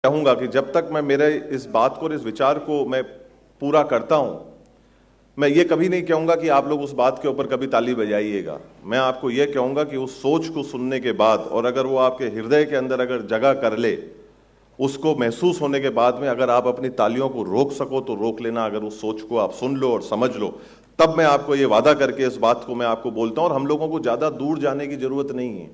चाहूंगा कि जब तक मैं मेरे इस बात को और इस विचार को मैं पूरा करता हूं, मैं ये कभी नहीं कहूंगा कि आप लोग उस बात के ऊपर कभी ताली बजाइएगा। मैं आपको ये कहूंगा कि उस सोच को सुनने के बाद और अगर वो आपके हृदय के अंदर अगर जगह कर ले, उसको महसूस होने के बाद में अगर आप अपनी तालियों को रोक सको तो रोक लेना। अगर उस सोच को आप सुन लो और समझ लो, तब मैं आपको ये वादा करके इस बात को मैं आपको बोलता हूं। और हम लोगों को ज्यादा दूर जाने की जरूरत नहीं है।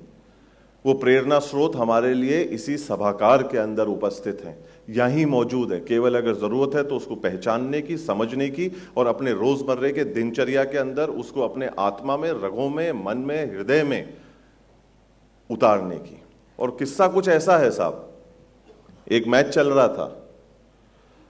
वो प्रेरणा स्रोत हमारे लिए इसी सभागार के अंदर उपस्थित हैं, यहीं मौजूद है। केवल अगर जरूरत है तो उसको पहचानने की, समझने की और अपने रोजमर्रे के दिनचर्या के अंदर उसको अपने आत्मा में, रगों में, मन में, हृदय में उतारने की। और किस्सा कुछ ऐसा है साहब, एक मैच चल रहा था,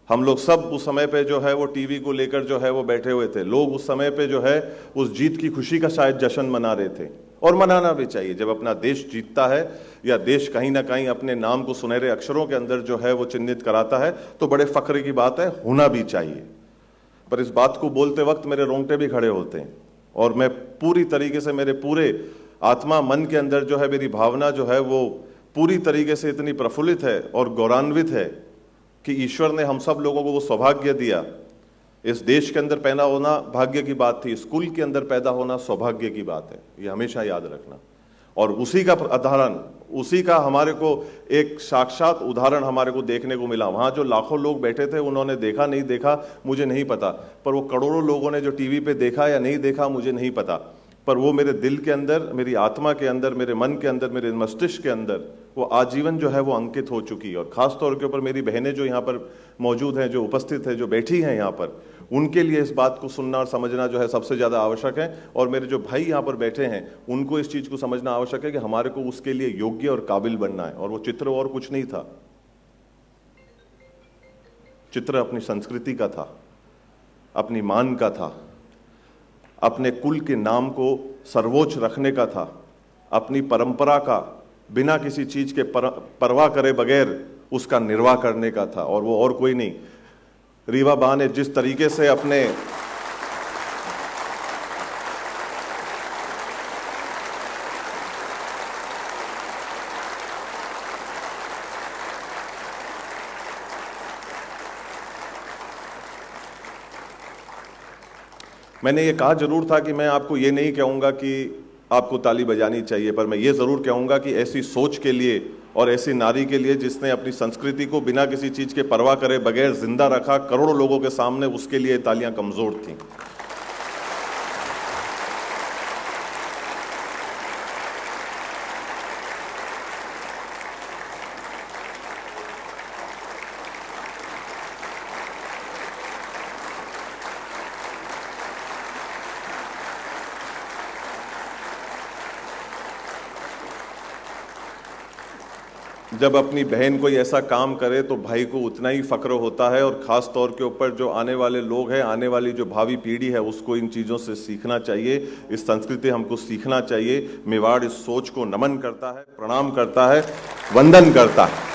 हम लोग सब उस समय पे जो है वो टीवी को लेकर जो है वो बैठे हुए थे। लोग उस समय पे जो है उस जीत की खुशी का शायद जश्न मना रहे थे, और मनाना भी चाहिए। जब अपना देश जीतता है या देश कहीं ना कहीं अपने नाम को सुनहरे अक्षरों के अंदर जो है वो चिन्हित कराता है, तो बड़े फख्र की बात है, होना भी चाहिए। पर इस बात को बोलते वक्त मेरे रोंगटे भी खड़े होते हैं, और मैं पूरी तरीके से, मेरे पूरे आत्मा मन के अंदर जो है मेरी भावना जो है वो पूरी तरीके से इतनी प्रफुल्लित है और गौरवान्वित है कि ईश्वर ने हम सब लोगों को वो सौभाग्य दिया। इस देश के अंदर पैदा होना भाग्य की बात थी, स्कूल के अंदर पैदा होना सौभाग्य की बात है, ये हमेशा याद रखना। और उसी का उदाहरण, उसी का हमारे को एक साक्षात उदाहरण हमारे को देखने को मिला। वहां जो लाखों लोग बैठे थे, उन्होंने देखा नहीं देखा मुझे नहीं पता, पर वो करोड़ों लोगों ने जो टीवी पे देखा या नहीं देखा मुझे नहीं पता, पर वो मेरे दिल के अंदर, मेरी आत्मा के अंदर, मेरे मन के अंदर, मेरे मस्तिष्क के अंदर वो आजीवन जो है वो अंकित हो चुकी है। और खास तौर के ऊपर मेरी बहनें जो यहाँ पर मौजूद हैं, जो उपस्थित है, जो बैठी हैं यहाँ पर, उनके लिए इस बात को सुनना और समझना जो है सबसे ज्यादा आवश्यक है। और मेरे जो भाई यहाँ पर बैठे हैं, उनको इस चीज को समझना आवश्यक है कि हमारे को उसके लिए योग्य और काबिल बनना है। और वो चित्र और कुछ नहीं था, चित्र अपनी संस्कृति का था, अपनी मान का था, अपने कुल के नाम को सर्वोच्च रखने का था, अपनी परंपरा का बिना किसी चीज के परवाह करे बगैर उसका निर्वाह करने का था। और वो और कोई नहीं, रीवा बा ने जिस तरीके से अपने मैंने ये कहा जरूर था कि मैं आपको ये नहीं कहूंगा कि आपको ताली बजानी चाहिए, पर मैं ये जरूर कहूंगा कि ऐसी सोच के लिए और ऐसी नारी के लिए जिसने अपनी संस्कृति को बिना किसी चीज के परवाह करे बगैर जिंदा रखा करोड़ों लोगों के सामने, उसके लिए तालियां कमजोर थीं। जब अपनी बहन कोई ऐसा काम करे तो भाई को उतना ही फक्र होता है। और खास तौर के ऊपर जो आने वाले लोग हैं, आने वाली जो भावी पीढ़ी है, उसको इन चीज़ों से सीखना चाहिए। इस संस्कृति हमको सीखना चाहिए। मेवाड़ इस सोच को नमन करता है, प्रणाम करता है, वंदन करता है।